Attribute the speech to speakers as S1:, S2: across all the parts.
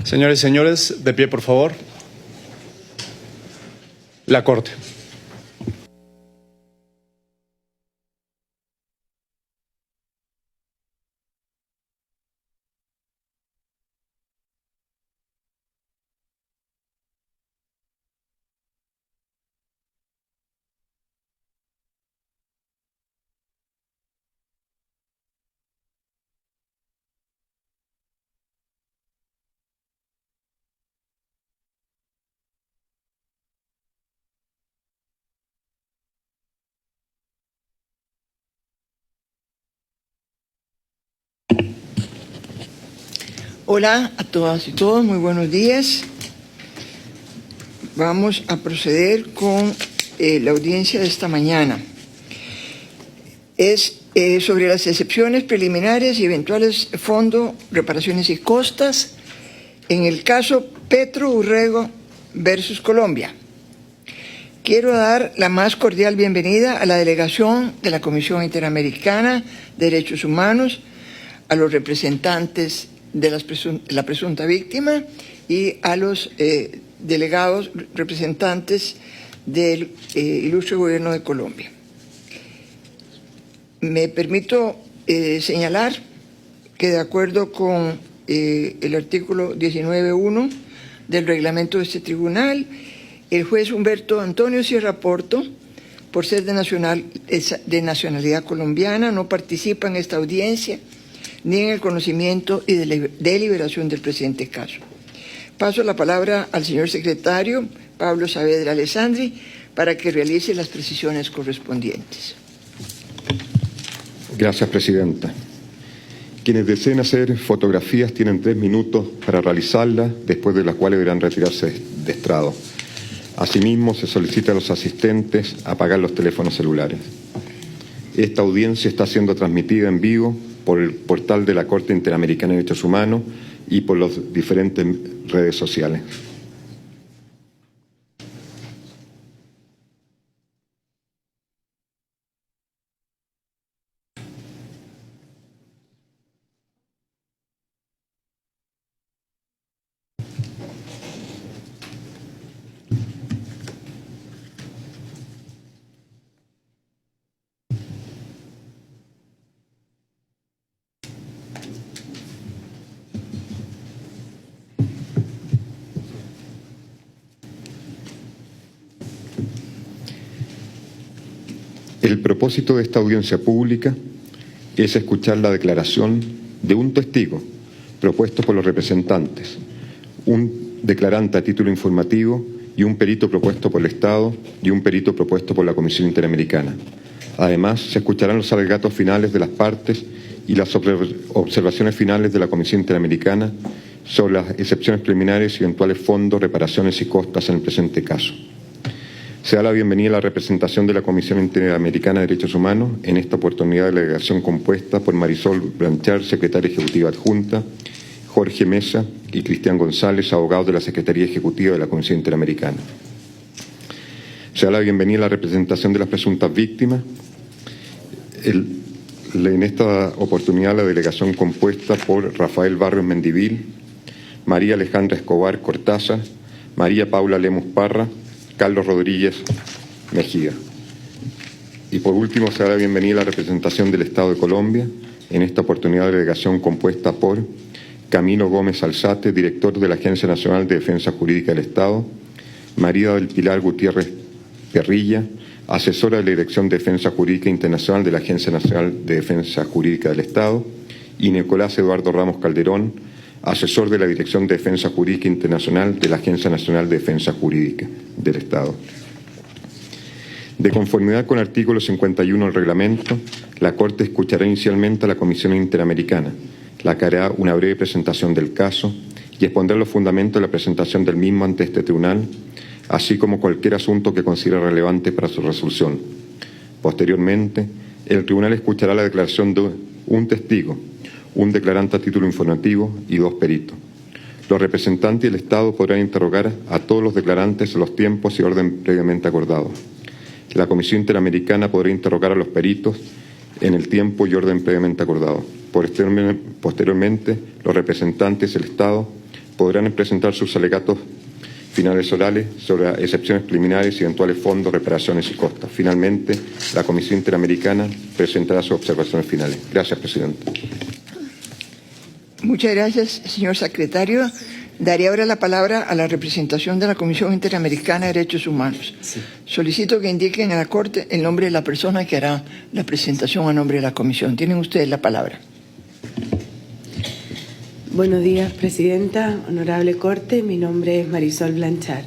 S1: Señores y señores, de pie, por favor. La Corte.
S2: Hola a todas y todos, muy buenos días. Vamos a proceder con la audiencia de esta mañana. Es sobre las excepciones preliminares y eventuales fondo, reparaciones y costas en el caso Petro Urrego versus Colombia. Quiero dar la más cordial bienvenida a la delegación de la Comisión Interamericana de Derechos Humanos, a los representantes de la presunta víctima y a los delegados representantes del ilustre gobierno de Colombia. Me permito señalar que de acuerdo con el artículo 19.1 del reglamento de este tribunal, el juez Humberto Antonio Sierra Porto, por ser de nacionalidad colombiana, no participa en esta audiencia ni en el conocimiento y deliberación del presente caso. Paso la palabra al señor secretario Pablo Saavedra Alessandri para que realice las precisiones correspondientes.
S3: Gracias, presidenta. Quienes deseen hacer fotografías tienen 3 minutos para realizarlas, después de las cuales deberán retirarse de estrado. Asimismo, se solicita a los asistentes apagar los teléfonos celulares. Esta audiencia está siendo transmitida en vivo por el portal de la Corte Interamericana de Derechos Humanos y por las diferentes redes sociales. El propósito de esta audiencia pública es escuchar la declaración de un testigo propuesto por los representantes, un declarante a título informativo y un perito propuesto por el Estado y un perito propuesto por la Comisión Interamericana. Además, se escucharán los alegatos finales de las partes y las observaciones finales de la Comisión Interamericana sobre las excepciones preliminares y eventuales fondos, reparaciones y costas en el presente caso. Se da la bienvenida a la representación de la Comisión Interamericana de Derechos Humanos, en esta oportunidad de la delegación compuesta por Marisol Blanchard, secretaria ejecutiva adjunta, Jorge Mesa y Cristian González, abogados de la Secretaría Ejecutiva de la Comisión Interamericana. Se da la bienvenida a la representación de las presuntas víctimas. En esta oportunidad la delegación compuesta por Rafael Barrios Mendivil, María Alejandra Escobar Cortázar, María Paula Lemus Parra, Carlos Rodríguez Mejía. Y por último se da la bienvenida a la representación del Estado de Colombia, en esta oportunidad la delegación compuesta por Camilo Gómez Alzate, director de la Agencia Nacional de Defensa Jurídica del Estado, María del Pilar Gutiérrez Perrilla, asesora de la Dirección de Defensa Jurídica Internacional de la Agencia Nacional de Defensa Jurídica del Estado, y Nicolás Eduardo Ramos Calderón, asesor de la Dirección de Defensa Jurídica Internacional de la Agencia Nacional de Defensa Jurídica del Estado. De conformidad con el artículo 51 del reglamento, la Corte escuchará inicialmente a la Comisión Interamericana, la que hará una breve presentación del caso y expondrá los fundamentos de la presentación del mismo ante este tribunal, así como cualquier asunto que considere relevante para su resolución. Posteriormente, el tribunal escuchará la declaración de un testigo, un declarante a título informativo y 2 peritos. Los representantes del Estado podrán interrogar a todos los declarantes en los tiempos y orden previamente acordados. La Comisión Interamericana podrá interrogar a los peritos en el tiempo y orden previamente acordado. Posteriormente, los representantes del Estado podrán presentar sus alegatos finales orales sobre excepciones preliminares y eventuales fondos, reparaciones y costas. Finalmente, la Comisión Interamericana presentará sus observaciones finales. Gracias, presidente.
S2: Muchas gracias, señor secretario. Daré ahora la palabra a la representación de la Comisión Interamericana de Derechos Humanos.
S1: Sí.
S2: Solicito que indiquen a la Corte el nombre de la persona que hará la presentación a nombre de la Comisión. Tienen ustedes la palabra.
S4: Buenos días, Presidenta, Honorable Corte. Mi nombre es Marisol Blanchard.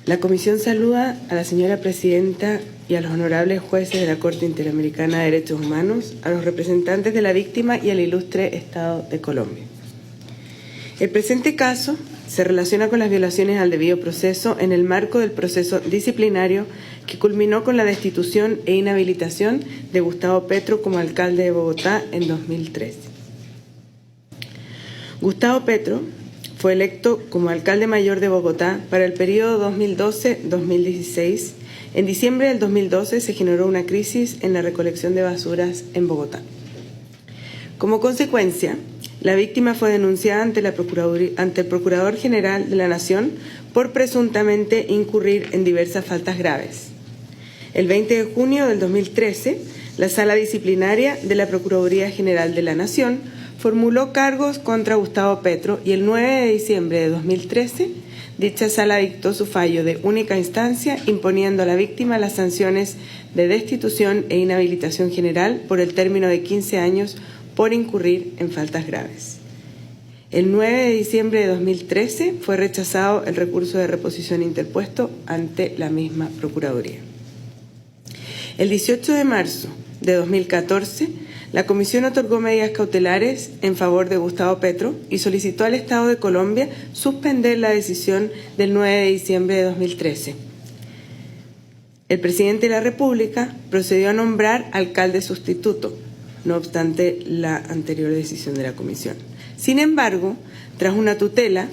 S4: La Comisión saluda a la señora Presidenta y a los honorables jueces de la Corte Interamericana de Derechos Humanos, a los representantes de la víctima y al ilustre Estado de Colombia. El presente caso se relaciona con las violaciones al debido proceso en el marco del proceso disciplinario que culminó con la destitución e inhabilitación de Gustavo Petro como alcalde de Bogotá en 2013. Gustavo Petro fue electo como alcalde mayor de Bogotá para el periodo 2012-2016. En diciembre del 2012 se generó una crisis en la recolección de basuras en Bogotá. Como consecuencia, la víctima fue denunciada ante el Procurador General de la Nación por presuntamente incurrir en diversas faltas graves. El 20 de junio del 2013, la Sala Disciplinaria de la Procuraduría General de la Nación formuló cargos contra Gustavo Petro y el 9 de diciembre de 2013, dicha sala dictó su fallo de única instancia imponiendo a la víctima las sanciones de destitución e inhabilitación general por el término de 15 años por incurrir en faltas graves. El 9 de diciembre de 2013 fue rechazado el recurso de reposición interpuesto ante la misma Procuraduría. El 18 de marzo de 2014, la Comisión otorgó medidas cautelares en favor de Gustavo Petro y solicitó al Estado de Colombia suspender la decisión del 9 de diciembre de 2013. El presidente de la República procedió a nombrar alcalde sustituto, no obstante la anterior decisión de la Comisión. Sin embargo, tras una tutela,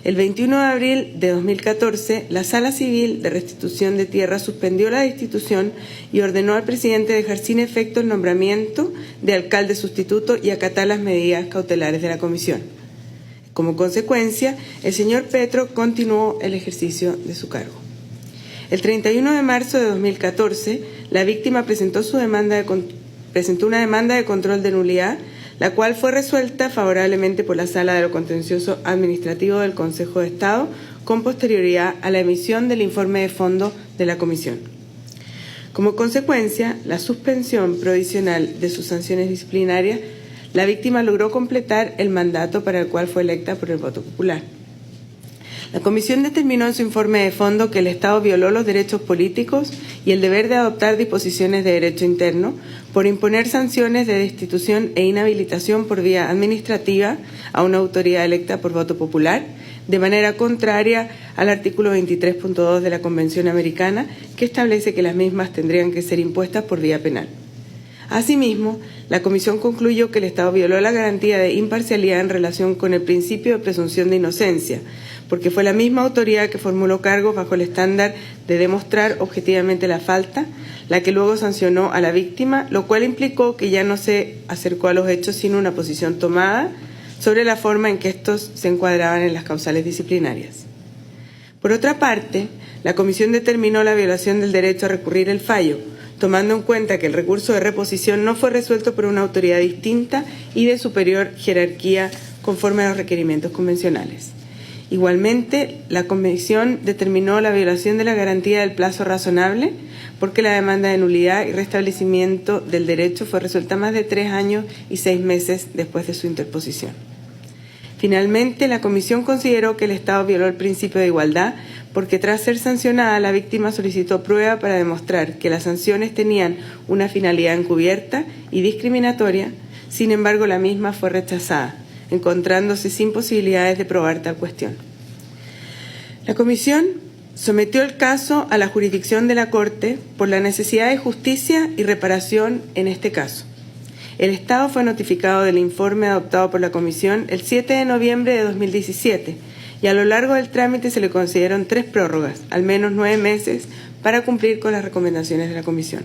S4: el 21 de abril de 2014, la Sala Civil de Restitución de Tierra suspendió la destitución y ordenó al presidente dejar sin efecto el nombramiento de alcalde sustituto y acatar las medidas cautelares de la Comisión. Como consecuencia, el señor Petro continuó el ejercicio de su cargo. El 31 de marzo de 2014, la víctima presentó una demanda de control de nulidad, la cual fue resuelta favorablemente por la Sala de lo Contencioso Administrativo del Consejo de Estado con posterioridad a la emisión del informe de fondo de la Comisión. Como consecuencia, la suspensión provisional de sus sanciones disciplinarias, la víctima logró completar el mandato para el cual fue electa por el voto popular. La Comisión determinó en su informe de fondo que el Estado violó los derechos políticos y el deber de adoptar disposiciones de derecho interno por imponer sanciones de destitución e inhabilitación por vía administrativa a una autoridad electa por voto popular, de manera contraria al artículo 23.2 de la Convención Americana, que establece que las mismas tendrían que ser impuestas por vía penal. Asimismo, la Comisión concluyó que el Estado violó la garantía de imparcialidad en relación con el principio de presunción de inocencia, porque fue la misma autoridad que formuló cargos bajo el estándar de demostrar objetivamente la falta, la que luego sancionó a la víctima, lo cual implicó que ya no se acercó a los hechos sin una posición tomada sobre la forma en que estos se encuadraban en las causales disciplinarias. Por otra parte, la Comisión determinó la violación del derecho a recurrir el fallo, tomando en cuenta que el recurso de reposición no fue resuelto por una autoridad distinta y de superior jerarquía conforme a los requerimientos convencionales. Igualmente, la Comisión determinó la violación de la garantía del plazo razonable porque la demanda de nulidad y restablecimiento del derecho fue resuelta más de 3 años y 6 meses después de su interposición. Finalmente, la Comisión consideró que el Estado violó el principio de igualdad porque tras ser sancionada, la víctima solicitó prueba para demostrar que las sanciones tenían una finalidad encubierta y discriminatoria, sin embargo, la misma fue rechazada, encontrándose sin posibilidades de probar tal cuestión. La Comisión sometió el caso a la jurisdicción de la Corte por la necesidad de justicia y reparación en este caso. El Estado fue notificado del informe adoptado por la Comisión el 7 de noviembre de 2017 y a lo largo del trámite se le concedieron 3 prórrogas, al menos 9 meses, para cumplir con las recomendaciones de la Comisión.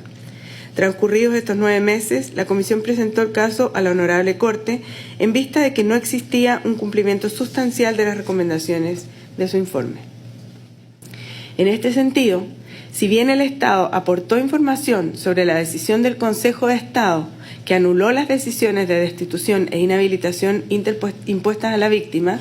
S4: Transcurridos estos 9 meses, la Comisión presentó el caso a la Honorable Corte en vista de que no existía un cumplimiento sustancial de las recomendaciones de su informe. En este sentido, si bien el Estado aportó información sobre la decisión del Consejo de Estado que anuló las decisiones de destitución e inhabilitación impuestas a la víctima,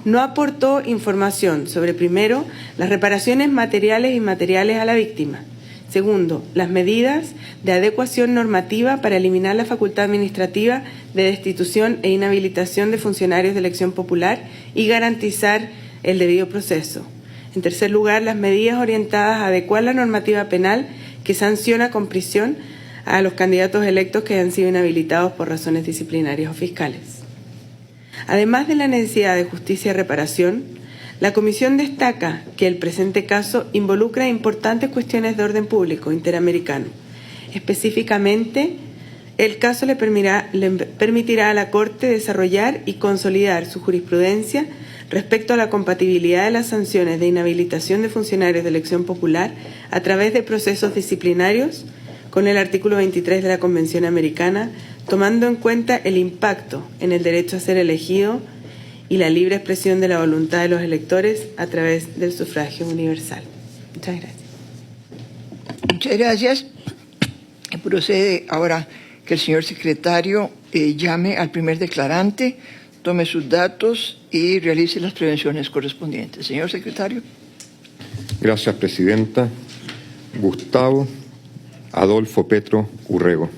S4: no aportó información sobre, primero, las reparaciones materiales e inmateriales a la víctima; segundo, las medidas de adecuación normativa para eliminar la facultad administrativa de destitución e inhabilitación de funcionarios de elección popular y garantizar el debido proceso; en tercer lugar, las medidas orientadas a adecuar la normativa penal que sanciona con prisión a los candidatos electos que han sido inhabilitados por razones disciplinarias o fiscales. Además de la necesidad de justicia y reparación, la Comisión destaca que el presente caso involucra importantes cuestiones de orden público interamericano. Específicamente, el caso le permitirá a la Corte desarrollar y consolidar su jurisprudencia respecto a la compatibilidad de las sanciones de inhabilitación de funcionarios de elección popular a través de procesos disciplinarios con el artículo 23 de la Convención Americana, tomando en cuenta el impacto en el derecho a ser elegido y la libre expresión de la voluntad de los electores a través del sufragio universal. Muchas gracias.
S2: Muchas gracias. Procede ahora que el señor secretario llame al primer declarante, tome sus datos y realice las prevenciones correspondientes. Señor secretario.
S3: Gracias, presidenta. Gustavo Adolfo Petro Urrego.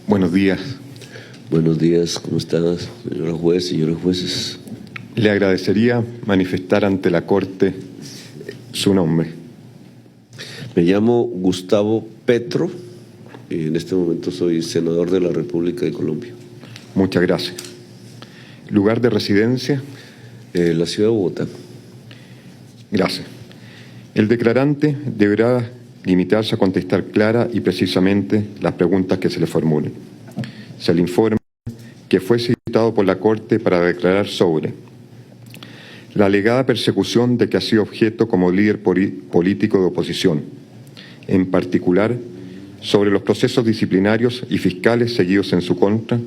S3: Buenos días.
S5: Buenos días, ¿cómo estás, señora juez, señores jueces?
S3: Le agradecería manifestar ante la Corte su nombre.
S5: Me llamo Gustavo Petro y en este momento soy senador de la República de Colombia.
S3: Muchas gracias. ¿Lugar de residencia?
S5: La ciudad de Bogotá.
S3: Gracias. El declarante deberá limitarse a contestar clara y precisamente las preguntas que se le formulen. Se le informa que fue citado por la Corte para declarar sobre la alegada persecución de que ha sido objeto como líder político de oposición, en particular sobre los procesos disciplinarios y fiscales seguidos en su contra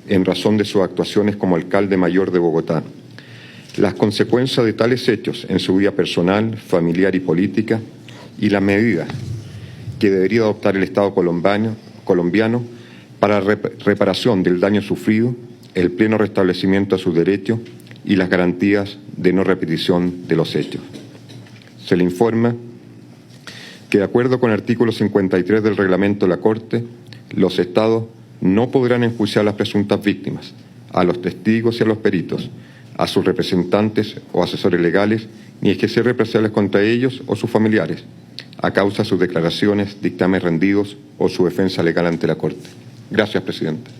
S3: en razón de sus actuaciones como alcalde mayor de Bogotá, las consecuencias de tales hechos en su vida personal, familiar y política, y las medidas que debería adoptar el Estado colombiano para la reparación del daño sufrido, el pleno restablecimiento de sus derechos y las garantías de no repetición de los hechos. Se le informa que, de acuerdo con el artículo 53 del reglamento de la Corte, los Estados no podrán enjuiciar a las presuntas víctimas, a los testigos y a los peritos, a sus representantes o asesores legales, ni ejercer represalias contra ellos o sus familiares, a causa de sus declaraciones, dictámenes rendidos o su defensa legal ante la Corte. Gracias, presidente.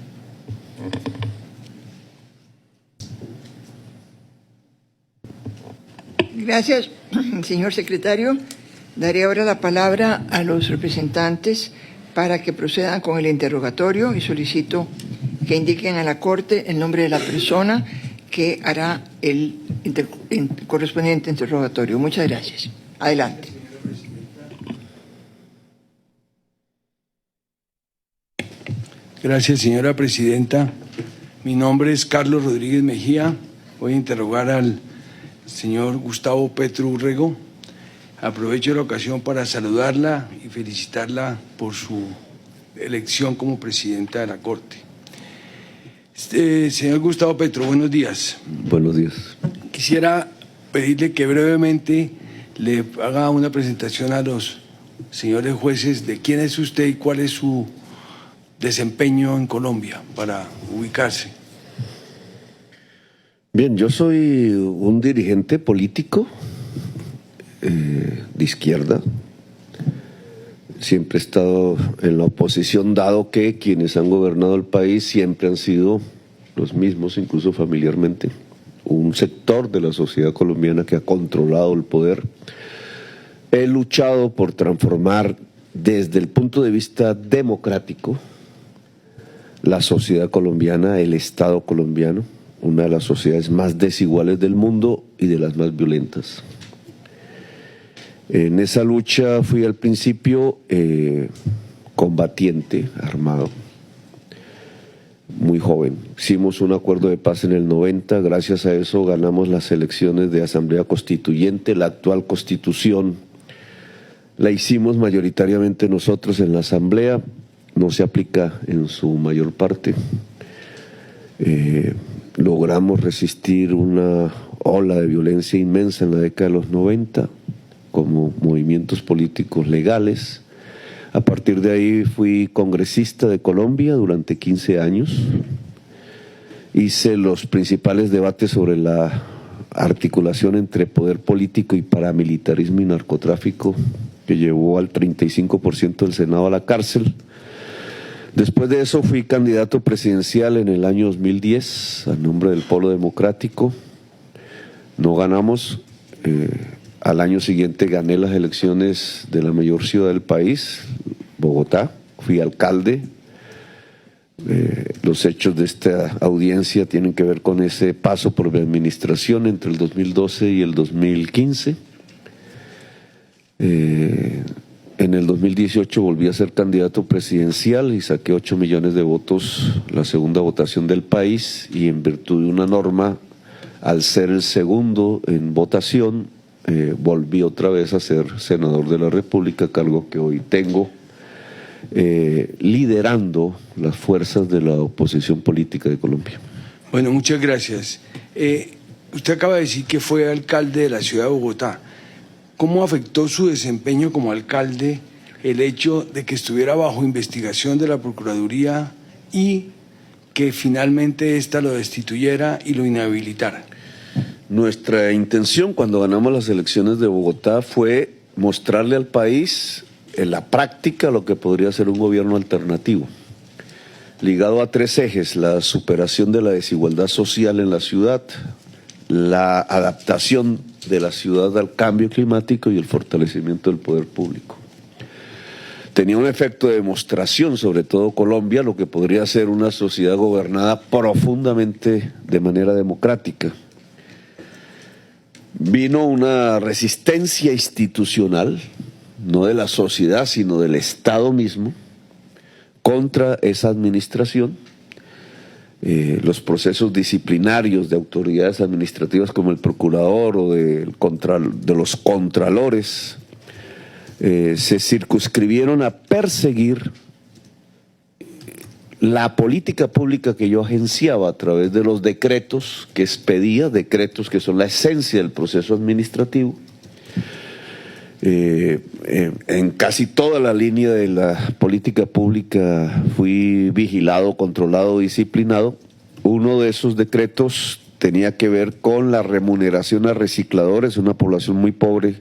S2: Gracias, señor secretario. Daré ahora la palabra a los representantes para que procedan con el interrogatorio y solicito que indiquen a la Corte el nombre de la persona que hará el correspondiente interrogatorio. Muchas gracias. Adelante.
S6: Gracias, señora presidenta. Mi nombre es Carlos Rodríguez Mejía. Voy a interrogar al señor Gustavo Petro Urrego. Aprovecho la ocasión para saludarla y felicitarla por su elección como presidenta de la Corte. Señor Gustavo Petro, buenos días.
S5: Buenos días.
S6: Quisiera pedirle que brevemente le haga una presentación a los señores jueces de quién es usted y cuál es su desempeño en Colombia para ubicarse.
S5: Bien, yo soy un dirigente político de izquierda. Siempre he estado en la oposición, dado que quienes han gobernado el país siempre han sido los mismos, incluso familiarmente. Un sector de la sociedad colombiana que ha controlado el poder He luchado por transformar desde el punto de vista democrático la sociedad colombiana, el Estado colombiano, una de las sociedades más desiguales del mundo y de las más violentas. En esa lucha fui al principio combatiente, armado, muy joven. Hicimos un acuerdo de paz en el 90, gracias a eso ganamos las elecciones de Asamblea Constituyente. La actual Constitución la hicimos mayoritariamente nosotros en la Asamblea, no se aplica en su mayor parte. Logramos resistir una ola de violencia inmensa en la década de los 90 como movimientos políticos legales. A partir de ahí fui congresista de Colombia durante 15 años. Hice los principales debates sobre la articulación entre poder político y paramilitarismo y narcotráfico, que llevó al 35% del Senado a la cárcel. Después de eso fui candidato presidencial en el año 2010 a nombre del Polo Democrático. No ganamos. Al año siguiente gané las elecciones de la mayor ciudad del país, Bogotá. Fui alcalde. Los hechos de esta audiencia tienen que ver con ese paso por mi administración entre el 2012 y el 2015. En el 2018 volví a ser candidato presidencial y saqué 8 millones de votos, la segunda votación del país, y en virtud de una norma, al ser el segundo en votación, volví otra vez a ser senador de la República, cargo que hoy tengo, liderando las fuerzas de la oposición política de Colombia.
S6: Bueno, muchas gracias. Usted acaba de decir que fue alcalde de la ciudad de Bogotá. ¿Cómo afectó su desempeño como alcalde el hecho de que estuviera bajo investigación de la Procuraduría y que finalmente ésta lo destituyera y lo inhabilitara?
S5: Nuestra intención cuando ganamos las elecciones de Bogotá fue mostrarle al país en la práctica lo que podría ser un gobierno alternativo, ligado a 3 ejes: la superación de la desigualdad social en la ciudad, la adaptación de la ciudad al cambio climático y el fortalecimiento del poder público. Tenía un efecto de demostración, sobre todo Colombia, lo que podría ser una sociedad gobernada profundamente de manera democrática. Vino una resistencia institucional, no de la sociedad, sino del Estado mismo, contra esa administración. Los procesos disciplinarios de autoridades administrativas como el procurador o de los contralores se circunscribieron a perseguir la política pública que yo agenciaba a través de los decretos que expedía, decretos que son la esencia del proceso administrativo. En casi toda la línea de la política pública fui vigilado, controlado, disciplinado. Uno de esos decretos tenía que ver con la remuneración a recicladores, una población muy pobre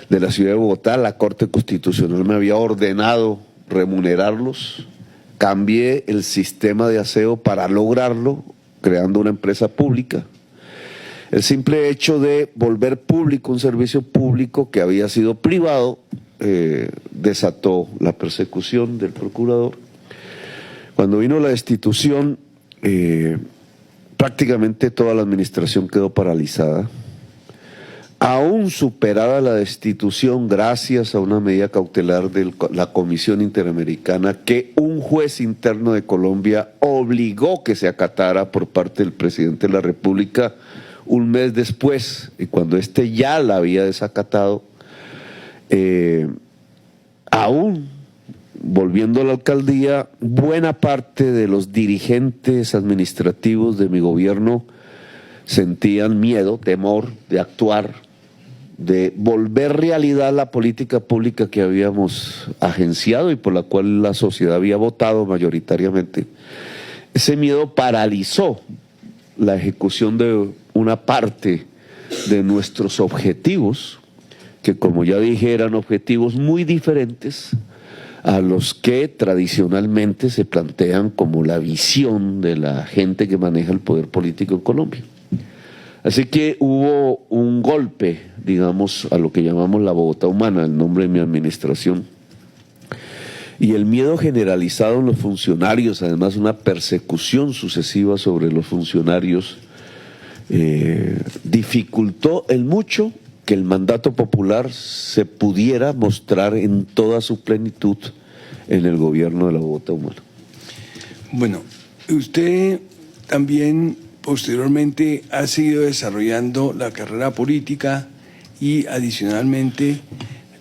S5: de la ciudad de Bogotá. La Corte Constitucional me había ordenado remunerarlos. Cambié el sistema de aseo para lograrlo, creando una empresa pública. El simple hecho de volver público un servicio público que había sido privado desató la persecución del procurador. Cuando vino la destitución, prácticamente toda la administración quedó paralizada. Aún superada la destitución gracias a una medida cautelar de la Comisión Interamericana que un juez interno de Colombia obligó que se acatara por parte del presidente de la República un mes después, y cuando éste ya la había desacatado, aún volviendo a la alcaldía, buena parte de los dirigentes administrativos de mi gobierno sentían miedo, temor de actuar, de volver realidad la política pública que habíamos agenciado y por la cual la sociedad había votado mayoritariamente. Ese miedo paralizó la ejecución de una parte de nuestros objetivos, que como ya dije eran objetivos muy diferentes a los que tradicionalmente se plantean como la visión de la gente que maneja el poder político en Colombia. Así que hubo un golpe, digamos, a lo que llamamos la Bogotá humana, el nombre de mi administración. Y el miedo generalizado en los funcionarios, además una persecución sucesiva sobre los funcionarios, dificultó en mucho que el mandato popular se pudiera mostrar en toda su plenitud en el gobierno de la Bogotá humana.
S6: Bueno, usted también posteriormente ha seguido desarrollando la carrera política y adicionalmente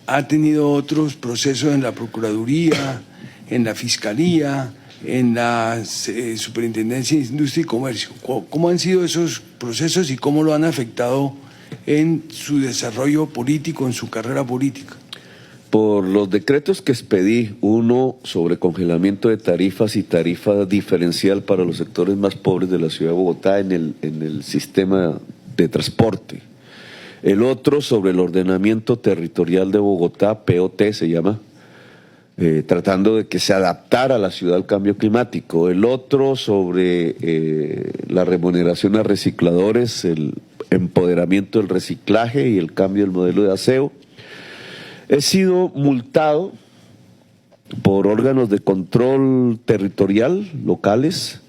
S6: ha tenido otros procesos en la Procuraduría, en la Fiscalía, en la Superintendencia de Industria y Comercio. ¿Cómo han sido esos procesos y cómo lo han afectado en su desarrollo político, en su carrera política?
S5: Por los decretos que expedí, uno sobre congelamiento de tarifas y tarifa diferencial para los sectores más pobres de la ciudad de Bogotá en el sistema de transporte. El otro sobre el ordenamiento territorial de Bogotá, POT se llama, tratando de que se adaptara a la ciudad al cambio climático. El otro sobre la remuneración a recicladores, el empoderamiento del reciclaje y el cambio del modelo de aseo. He sido multado por órganos de control territorial locales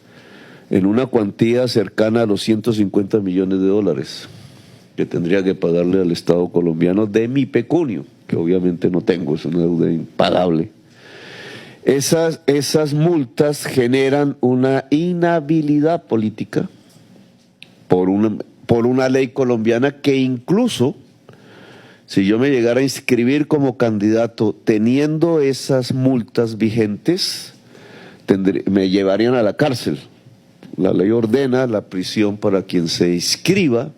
S5: en una cuantía cercana a los 150 millones de dólares que tendría que pagarle al Estado colombiano de mi pecunio, que obviamente no tengo, es una deuda impagable. Esas multas generan una inhabilidad política por una ley colombiana que incluso, si yo me llegara a inscribir como candidato teniendo esas multas vigentes, me llevarían a la cárcel. La ley ordena la prisión para quien se inscriba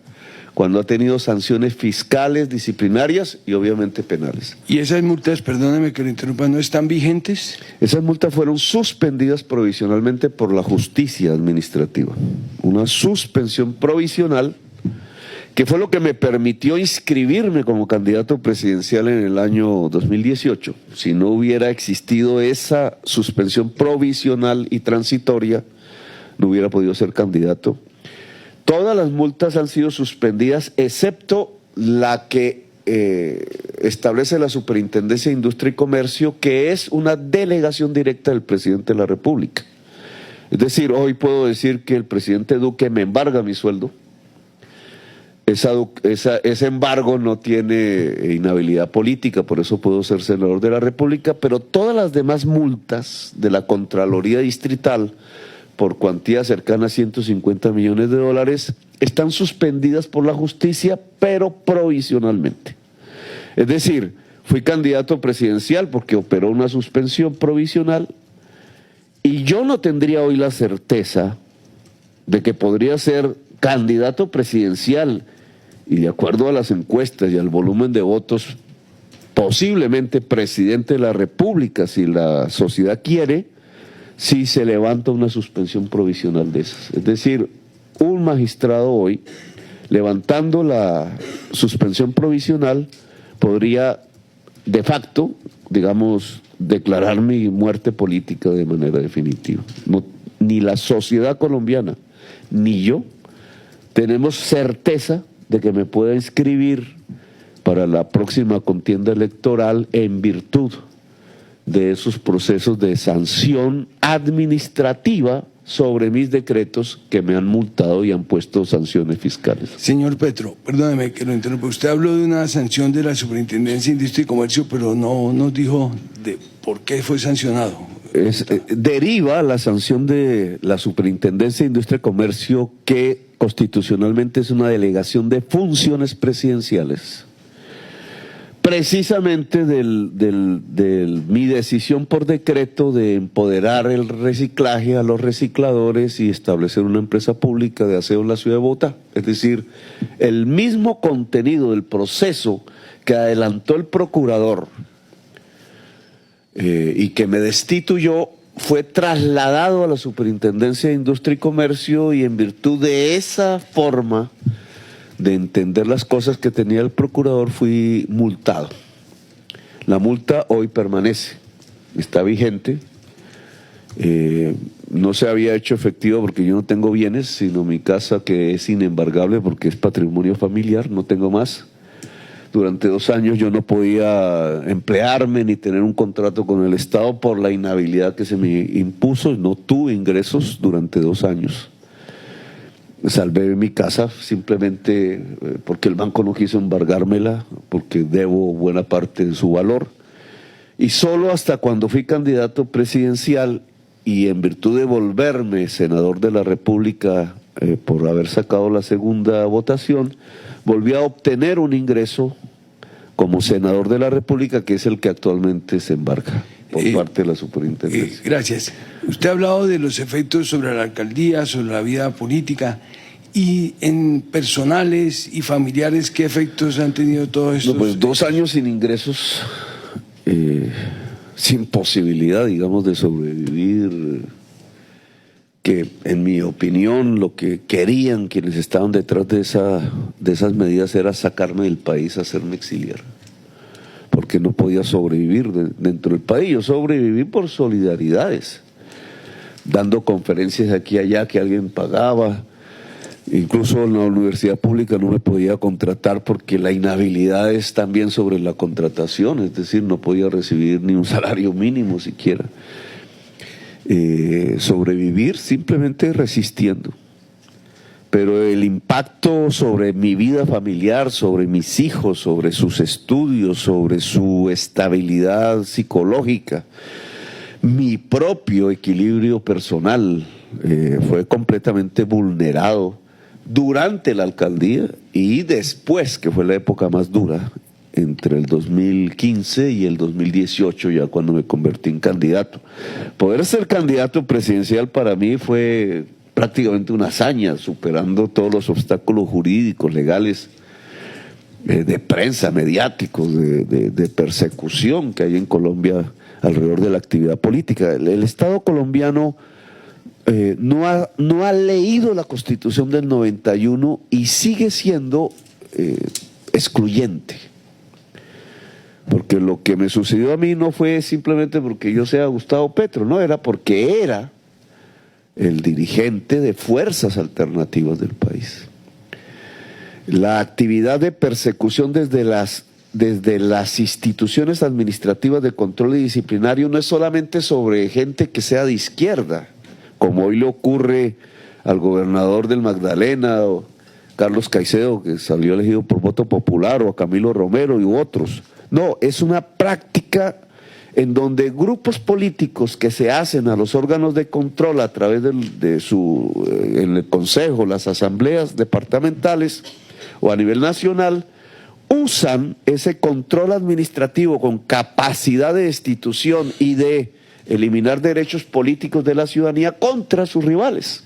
S5: cuando ha tenido sanciones fiscales, disciplinarias y obviamente penales.
S6: ¿Y esas multas, perdóneme que lo interrumpa, no están vigentes?
S5: Esas multas fueron suspendidas provisionalmente por la justicia administrativa. Una suspensión provisional que fue lo que me permitió inscribirme como candidato presidencial en el año 2018. Si no hubiera existido esa suspensión provisional y transitoria, no hubiera podido ser candidato. Todas las multas han sido suspendidas, excepto la que establece la Superintendencia de Industria y Comercio, que es una delegación directa del presidente de la República. Es decir, hoy puedo decir que el presidente Duque me embarga mi sueldo. Ese embargo no tiene inhabilidad política, por eso puedo ser senador de la República, pero todas las demás multas de la Contraloría Distrital por cuantía cercana a 150 millones de dólares están suspendidas por la justicia, pero provisionalmente. Es decir, fui candidato presidencial porque operó una suspensión provisional y yo no tendría hoy la certeza de que podría ser candidato presidencial y, de acuerdo a las encuestas y al volumen de votos, posiblemente presidente de la República, si la sociedad quiere, si se levanta una suspensión provisional de esas. Es decir, un magistrado hoy, levantando la suspensión provisional, podría de facto, digamos, declarar mi muerte política de manera definitiva. No, ni la sociedad colombiana ni yo tenemos certeza de que me pueda inscribir para la próxima contienda electoral en virtud de esos procesos de sanción administrativa sobre mis decretos que me han multado y han puesto sanciones fiscales.
S6: Señor Petro, perdóneme que lo interrumpa. Usted habló de una sanción de la Superintendencia de Industria y Comercio, pero no nos dijo de por qué fue sancionado.
S5: Deriva la sanción de la Superintendencia de Industria y Comercio, que constitucionalmente es una delegación de funciones presidenciales, precisamente de mi decisión por decreto de empoderar el reciclaje a los recicladores y establecer una empresa pública de aseo en la ciudad de Bogotá. Es decir, el mismo contenido del proceso que adelantó el procurador y que me destituyó fue trasladado a la Superintendencia de Industria y Comercio, y en virtud de esa forma de entender las cosas que tenía el procurador fui multado. La multa hoy permanece, está vigente. no se había hecho efectivo porque yo no tengo bienes, sino mi casa, que es inembargable porque es patrimonio familiar, no tengo más. Durante 2 años yo no podía emplearme ni tener un contrato con el Estado por la inhabilidad que se me impuso. No tuve ingresos durante 2 años. Salvé mi casa simplemente porque el banco no quiso embargármela, porque debo buena parte de su valor. Y solo hasta cuando fui candidato presidencial y en virtud de volverme senador de la República por haber sacado la segunda votación, volví a obtener un ingreso como senador de la República, que es el que actualmente se embarga por parte de la superintendencia.
S6: Gracias. Usted ha hablado de los efectos sobre la alcaldía, sobre la vida política, y en personales y familiares, ¿qué efectos han tenido todo esto?
S5: No, pues 2 años sin ingresos, sin posibilidad, digamos, de sobrevivir, que en mi opinión lo que querían quienes estaban detrás de esas medidas era sacarme del país, hacerme exiliar, porque no podía sobrevivir dentro del país. Yo sobreviví por solidaridades, dando conferencias aquí y allá que alguien pagaba. Incluso en la universidad pública no me podía contratar porque la inhabilidad es también sobre la contratación, es decir, no podía recibir ni un salario mínimo siquiera. Sobrevivir simplemente resistiendo. Pero el impacto sobre mi vida familiar, sobre mis hijos, sobre sus estudios, sobre su estabilidad psicológica, mi propio equilibrio personal fue completamente vulnerado durante la alcaldía y después, que fue la época más dura, entre el 2015 y el 2018, ya cuando me convertí en candidato. Poder ser candidato presidencial para mí fue prácticamente una hazaña, superando todos los obstáculos jurídicos, legales, de prensa, mediáticos, de persecución que hay en Colombia alrededor de la actividad política. El Estado colombiano no ha leído la Constitución del 91 y sigue siendo excluyente. Porque lo que me sucedió a mí no fue simplemente porque yo sea Gustavo Petro, no, era porque era el dirigente de fuerzas alternativas del país. La actividad de persecución desde las instituciones administrativas de control y disciplinario no es solamente sobre gente que sea de izquierda, como hoy le ocurre al gobernador del Magdalena, o Carlos Caicedo, que salió elegido por voto popular, o a Camilo Romero y otros. No, es una práctica en donde grupos políticos que se hacen a los órganos de control a través en el Consejo, las asambleas departamentales o a nivel nacional, usan ese control administrativo con capacidad de destitución y de eliminar derechos políticos de la ciudadanía contra sus rivales,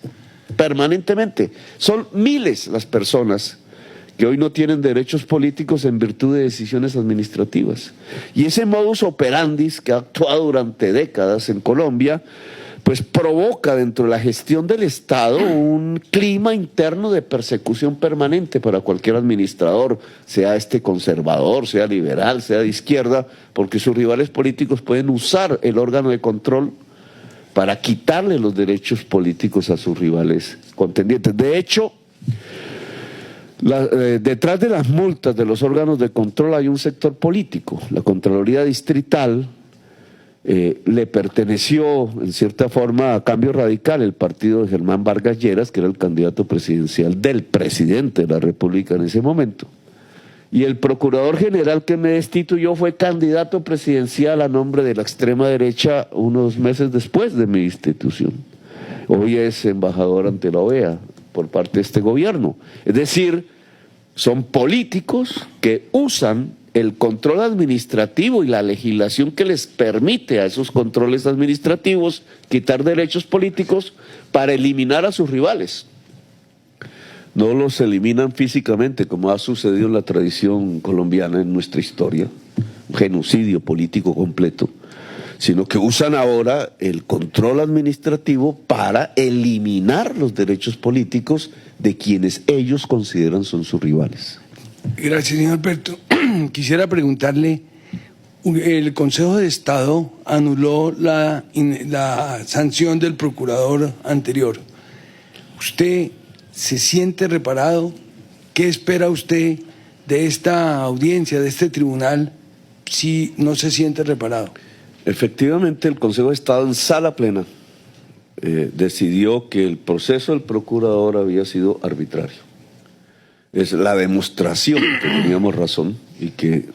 S5: permanentemente. Son miles las personas que hoy no tienen derechos políticos en virtud de decisiones administrativas. Y ese modus operandi que ha actuado durante décadas en Colombia, pues provoca dentro de la gestión del Estado un clima interno de persecución permanente para cualquier administrador, sea este conservador, sea liberal, sea de izquierda, porque sus rivales políticos pueden usar el órgano de control para quitarle los derechos políticos a sus rivales contendientes. De hecho, detrás de las multas de los órganos de control hay un sector político. La Contraloría Distrital le perteneció en cierta forma a Cambio Radical, el partido de Germán Vargas Lleras, que era el candidato presidencial del presidente de la República en ese momento. Y el procurador general que me destituyó fue candidato presidencial a nombre de la extrema derecha unos meses después de mi destitución. Hoy es embajador ante la OEA por parte de este gobierno. Es decir, son políticos que usan el control administrativo y la legislación que les permite a esos controles administrativos quitar derechos políticos para eliminar a sus rivales. No los eliminan físicamente, como ha sucedido en la tradición colombiana en nuestra historia, un genocidio político completo, sino que usan ahora el control administrativo para eliminar los derechos políticos de quienes ellos consideran son sus rivales.
S6: Gracias, señor Petro. Quisiera preguntarle, el Consejo de Estado anuló la sanción del procurador anterior. ¿Usted se siente reparado? ¿Qué espera usted de esta audiencia, de este tribunal, si no se siente reparado?
S5: Efectivamente, el Consejo de Estado en sala plena decidió que el proceso del procurador había sido arbitrario. Es la demostración que teníamos razón y que